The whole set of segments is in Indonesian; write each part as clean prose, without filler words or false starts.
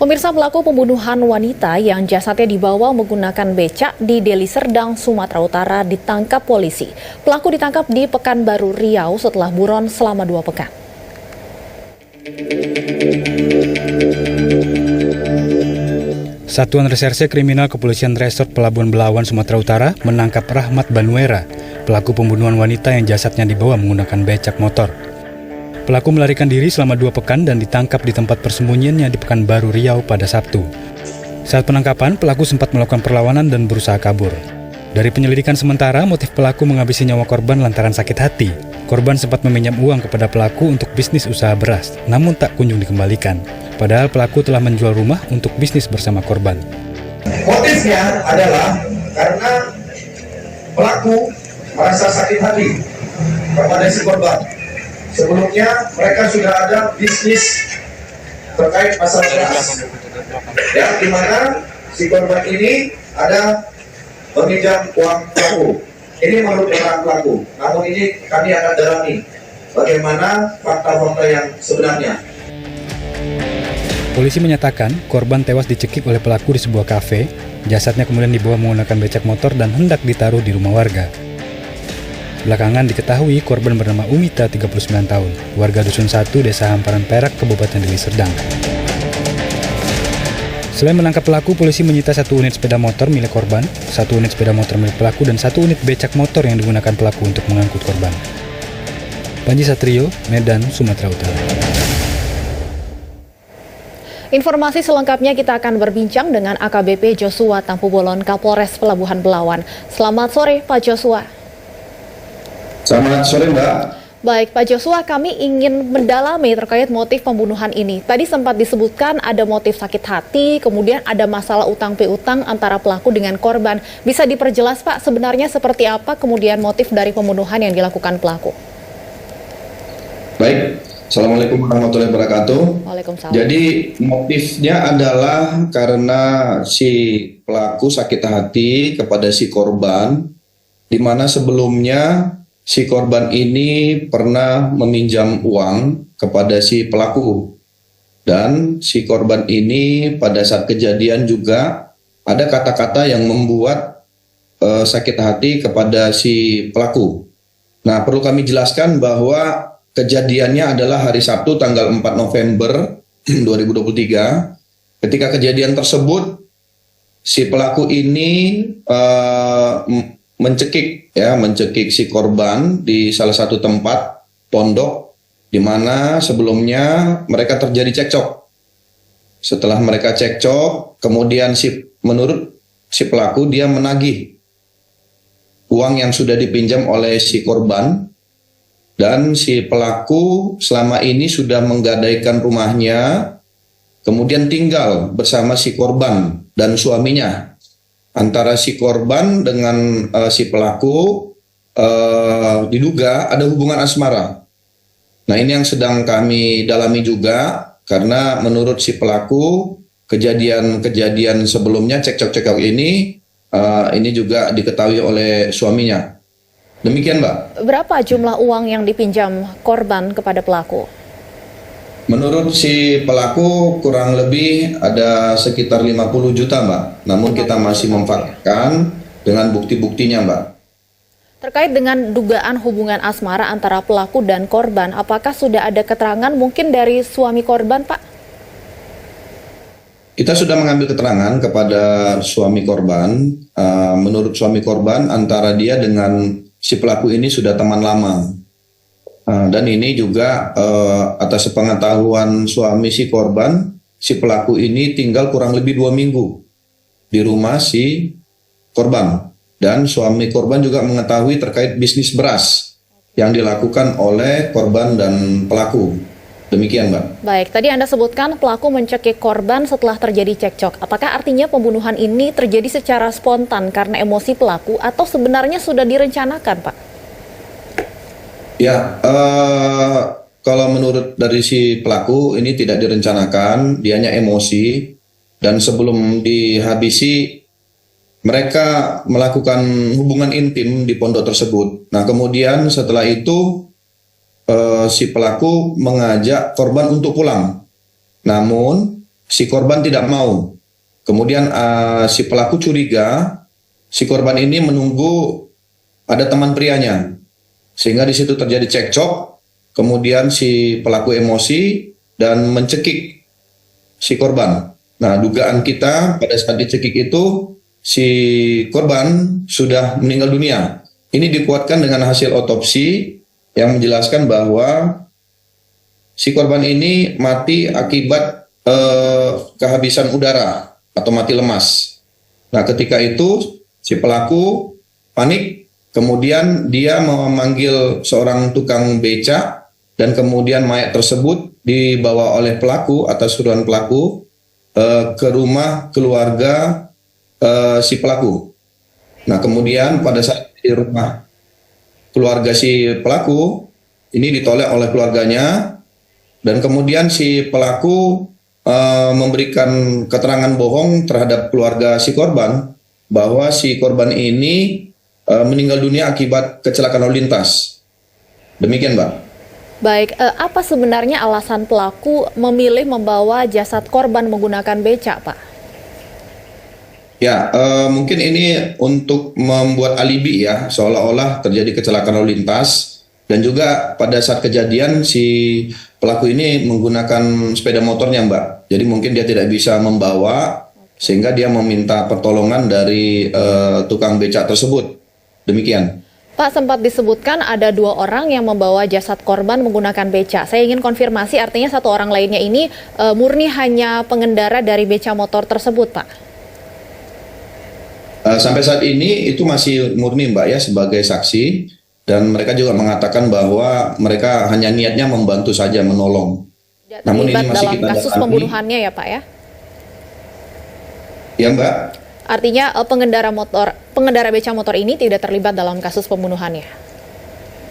Pemirsa, pelaku pembunuhan wanita yang jasadnya dibawa menggunakan becak di Deli Serdang, Sumatera Utara ditangkap polisi. Pelaku ditangkap di Pekanbaru, Riau setelah buron selama 2 pekan. Satuan Reserse Kriminal Kepolisian Resort Pelabuhan Belawan, Sumatera Utara menangkap Rahmat Banuera, pelaku pembunuhan wanita yang jasadnya dibawa menggunakan becak motor. Pelaku melarikan diri selama 2 pekan dan ditangkap di tempat persembunyiannya di Pekanbaru, Riau pada Sabtu. Saat penangkapan, pelaku sempat melakukan perlawanan dan berusaha kabur. Dari penyelidikan sementara, motif pelaku menghabisi nyawa korban lantaran sakit hati. Korban sempat meminjam uang kepada pelaku untuk bisnis usaha beras, namun tak kunjung dikembalikan. Padahal pelaku telah menjual rumah untuk bisnis bersama korban. Motifnya adalah karena pelaku merasa sakit hati kepada si korban. Sebelumnya mereka sudah ada bisnis terkait masalah beras, ya, di mana si korban ini ada meminjam uang pelaku. Ini menurut orang pelaku. Namun ini kami akan dalami bagaimana fakta-fakta yang sebenarnya. Polisi menyatakan korban tewas dicekik oleh pelaku di sebuah kafe. Jasadnya kemudian dibawa menggunakan becak motor dan hendak ditaruh di rumah warga. Belakangan diketahui korban bernama Umita, 39 tahun, warga Dusun 1, Desa Hamparan Perak, Kabupaten Deli Serdang. Selain menangkap pelaku, polisi menyita 1 unit sepeda motor milik korban, 1 unit sepeda motor milik pelaku, dan 1 unit becak motor yang digunakan pelaku untuk mengangkut korban. Panji Satrio, Medan, Sumatera Utara. Informasi selengkapnya kita akan berbincang dengan AKBP Joshua Tampubolon, Kapolres Pelabuhan Belawan. Selamat sore, Pak Joshua. Selamat sore, Mbak. Baik, Pak Joshua, kami ingin mendalami terkait motif pembunuhan ini. Tadi sempat disebutkan ada motif sakit hati, kemudian ada masalah utang piutang antara pelaku dengan korban. Bisa diperjelas, Pak, sebenarnya seperti apa kemudian motif dari pembunuhan yang dilakukan pelaku? Baik, Assalamualaikum warahmatullahi wabarakatuh. Waalaikumsalam. Jadi motifnya adalah karena si pelaku sakit hati kepada si korban, di mana sebelumnya si korban ini pernah meminjam uang kepada si pelaku. Dan si korban ini pada saat kejadian juga ada kata-kata yang membuat sakit hati kepada si pelaku. Nah, perlu kami jelaskan bahwa kejadiannya adalah hari Sabtu tanggal 4 November 2023. Ketika kejadian tersebut, si pelaku ini mencekik si korban di salah satu tempat pondok di mana sebelumnya mereka terjadi cekcok. Setelah mereka cekcok, kemudian menurut si pelaku dia menagih uang yang sudah dipinjam oleh si korban, dan si pelaku selama ini sudah menggadaikan rumahnya, kemudian tinggal bersama si korban dan suaminya. Antara si korban dengan si pelaku diduga ada hubungan asmara. Nah, ini yang sedang kami dalami juga, karena menurut si pelaku kejadian-kejadian sebelumnya cekcok-cekcok ini juga diketahui oleh suaminya. Demikian, Mbak. Berapa jumlah uang yang dipinjam korban kepada pelaku? Menurut si pelaku kurang lebih ada sekitar 50 juta, Mbak. Namun kita masih memfaktakan dengan bukti-buktinya, Mbak. Terkait dengan dugaan hubungan asmara antara pelaku dan korban, apakah sudah ada keterangan mungkin dari suami korban, Pak? Kita sudah mengambil keterangan kepada suami korban. Menurut suami korban, antara dia dengan si pelaku ini sudah teman lama. Dan ini juga atas sepengetahuan suami si korban, si pelaku ini tinggal kurang lebih 2 minggu di rumah si korban. Dan suami korban juga mengetahui terkait bisnis beras yang dilakukan oleh korban dan pelaku. Demikian, Mbak. Baik, tadi Anda sebutkan pelaku mencekik korban setelah terjadi cekcok. Apakah artinya pembunuhan ini terjadi secara spontan karena emosi pelaku atau sebenarnya sudah direncanakan, Pak? Ya, kalau menurut dari si pelaku ini tidak direncanakan, dianya emosi, dan sebelum dihabisi mereka melakukan hubungan intim di pondok tersebut. Nah, kemudian setelah itu si pelaku mengajak korban untuk pulang. Namun si korban tidak mau. Kemudian si pelaku curiga si korban ini menunggu ada teman prianya, sehingga di situ terjadi cekcok. Kemudian si pelaku emosi dan mencekik si korban. Nah, dugaan kita pada saat dicekik itu si korban sudah meninggal dunia. Ini dikuatkan dengan hasil otopsi yang menjelaskan bahwa si korban ini mati akibat kehabisan udara atau mati lemas. Nah, ketika itu si pelaku panik, kemudian dia memanggil seorang tukang becak dan kemudian mayat tersebut dibawa oleh pelaku atas suruhan pelaku ke rumah keluarga si pelaku. Nah, kemudian pada saat di rumah keluarga si pelaku ini ditolak oleh keluarganya, dan kemudian si pelaku memberikan keterangan bohong terhadap keluarga si korban bahwa si korban ini meninggal dunia akibat kecelakaan lalu lintas. Demikian, Mbak. Baik, apa sebenarnya alasan pelaku memilih membawa jasad korban menggunakan becak, Pak? Ya, mungkin ini untuk membuat alibi ya, seolah-olah terjadi kecelakaan lalu lintas, dan juga pada saat kejadian si pelaku ini menggunakan sepeda motornya, Mbak. Jadi mungkin dia tidak bisa membawa, sehingga dia meminta pertolongan dari tukang becak tersebut. Demikian. Pak, sempat disebutkan ada 2 orang yang membawa jasad korban menggunakan becak. Saya ingin konfirmasi, artinya 1 orang lainnya ini murni hanya pengendara dari becak motor tersebut, Pak? Sampai saat ini itu masih murni, Mbak, ya, sebagai saksi, dan mereka juga mengatakan bahwa mereka hanya niatnya membantu saja, menolong. Tidak Namun ini terlibat masih dalam kita kasus dalami. pembunuhannya ya, Pak, ya? Ya, Mbak. Artinya pengendara becak motor ini tidak terlibat dalam kasus pembunuhannya.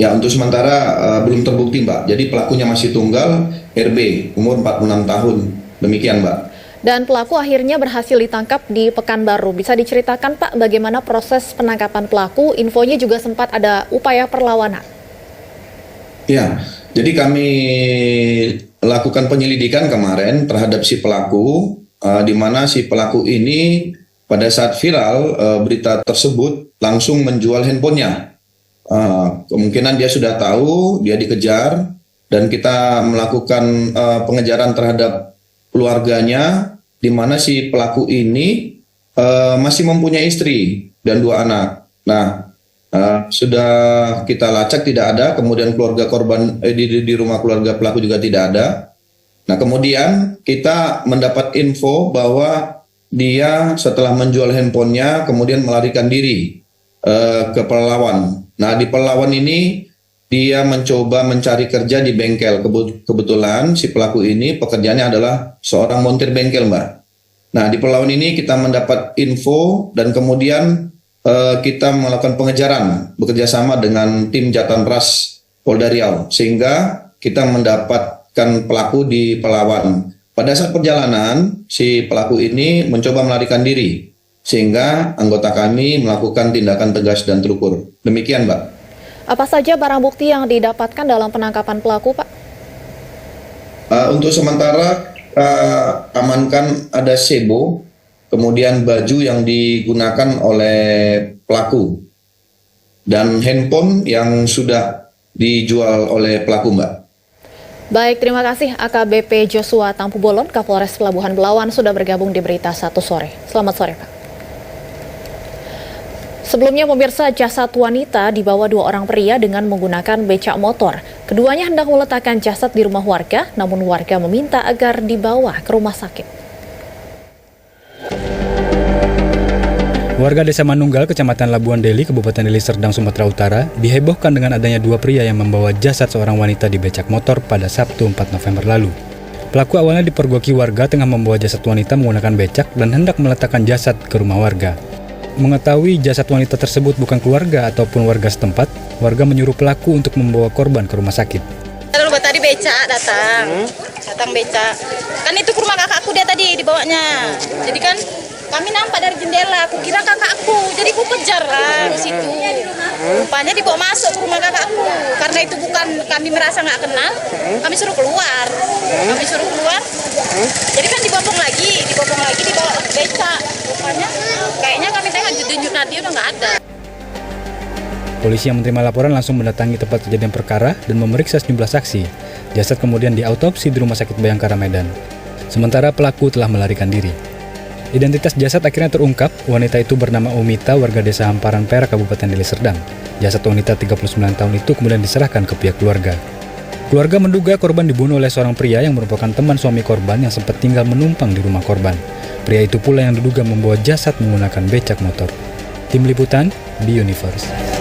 Ya, untuk sementara belum terbukti, Mbak. Jadi pelakunya masih tunggal, RB, umur 46 tahun. Demikian, Mbak. Dan pelaku akhirnya berhasil ditangkap di Pekanbaru. Bisa diceritakan, Pak, bagaimana proses penangkapan pelaku? Infonya juga sempat ada upaya perlawanan. Ya, jadi kami lakukan penyelidikan kemarin terhadap si pelaku, di mana si pelaku ini pada saat viral berita tersebut langsung menjual handphonenya. Kemungkinan dia sudah tahu, dia dikejar, dan kita melakukan pengejaran terhadap keluarganya, di mana si pelaku ini masih mempunyai istri dan 2 anak. Nah, sudah kita lacak tidak ada, kemudian keluarga korban di rumah keluarga pelaku juga tidak ada. Nah, kemudian kita mendapat info bahwa dia setelah menjual handphonenya kemudian melarikan diri ke Pelawan. Nah, di Pelawan ini dia mencoba mencari kerja di bengkel. Kebetulan si pelaku ini pekerjaannya adalah seorang montir bengkel, Mbak. Nah, di Pelawan ini kita mendapat info dan kemudian kita melakukan pengejaran bekerjasama dengan tim Jatan Ras Polda Riau, sehingga kita mendapatkan pelaku di Pelawan. Pada saat perjalanan, si pelaku ini mencoba melarikan diri, sehingga anggota kami melakukan tindakan tegas dan terukur. Demikian, Mbak. Apa saja barang bukti yang didapatkan dalam penangkapan pelaku, Pak? Untuk sementara, amankan ada sebo, kemudian baju yang digunakan oleh pelaku, dan handphone yang sudah dijual oleh pelaku, Mbak. Baik, terima kasih AKBP Joshua Tampu-Bolon, Kapolres Pelabuhan Belawan sudah bergabung di Berita 1 Sore. Selamat sore, Pak. Sebelumnya, pemirsa, jasad wanita dibawa 2 orang pria dengan menggunakan becak motor. Keduanya hendak meletakkan jasad di rumah warga, namun warga meminta agar dibawa ke rumah sakit. Warga Desa Manunggal, Kecamatan Labuan Deli, Kabupaten Deli Serdang, Sumatera Utara, dihebohkan dengan adanya 2 pria yang membawa jasad seorang wanita di becak motor pada Sabtu 4 November lalu. Pelaku awalnya dipergoki warga tengah membawa jasad wanita menggunakan becak dan hendak meletakkan jasad ke rumah warga. Mengetahui jasad wanita tersebut bukan keluarga ataupun warga setempat, warga menyuruh pelaku untuk membawa korban ke rumah sakit. Lalu tadi becak datang becak. Kan itu ke rumah kakakku dia tadi dibawanya. Jadi kan kami nampak dari jendela, aku kira kakakku, jadi aku kejar lah ke situ. Rupanya dibawa masuk ke rumah kakakku, karena itu bukan kami merasa nggak kenal, kami suruh keluar, jadi kan dibopong lagi. dia udah nggak ada. Polisi yang menerima laporan langsung mendatangi tempat kejadian perkara dan memeriksa sejumlah saksi. Jasad kemudian diautopsi di Rumah Sakit Bayangkara Medan. Sementara pelaku telah melarikan diri. Identitas jasad akhirnya terungkap. Wanita itu bernama Umita, warga desa Hamparan Perak, Kabupaten Deli Serdang. Jasad wanita 39 tahun itu kemudian diserahkan ke pihak keluarga. Keluarga menduga korban dibunuh oleh seorang pria yang merupakan teman suami korban yang sempat tinggal menumpang di rumah korban. Pria itu pula yang diduga membawa jasad menggunakan becak motor. Tim Liputan, B Universe.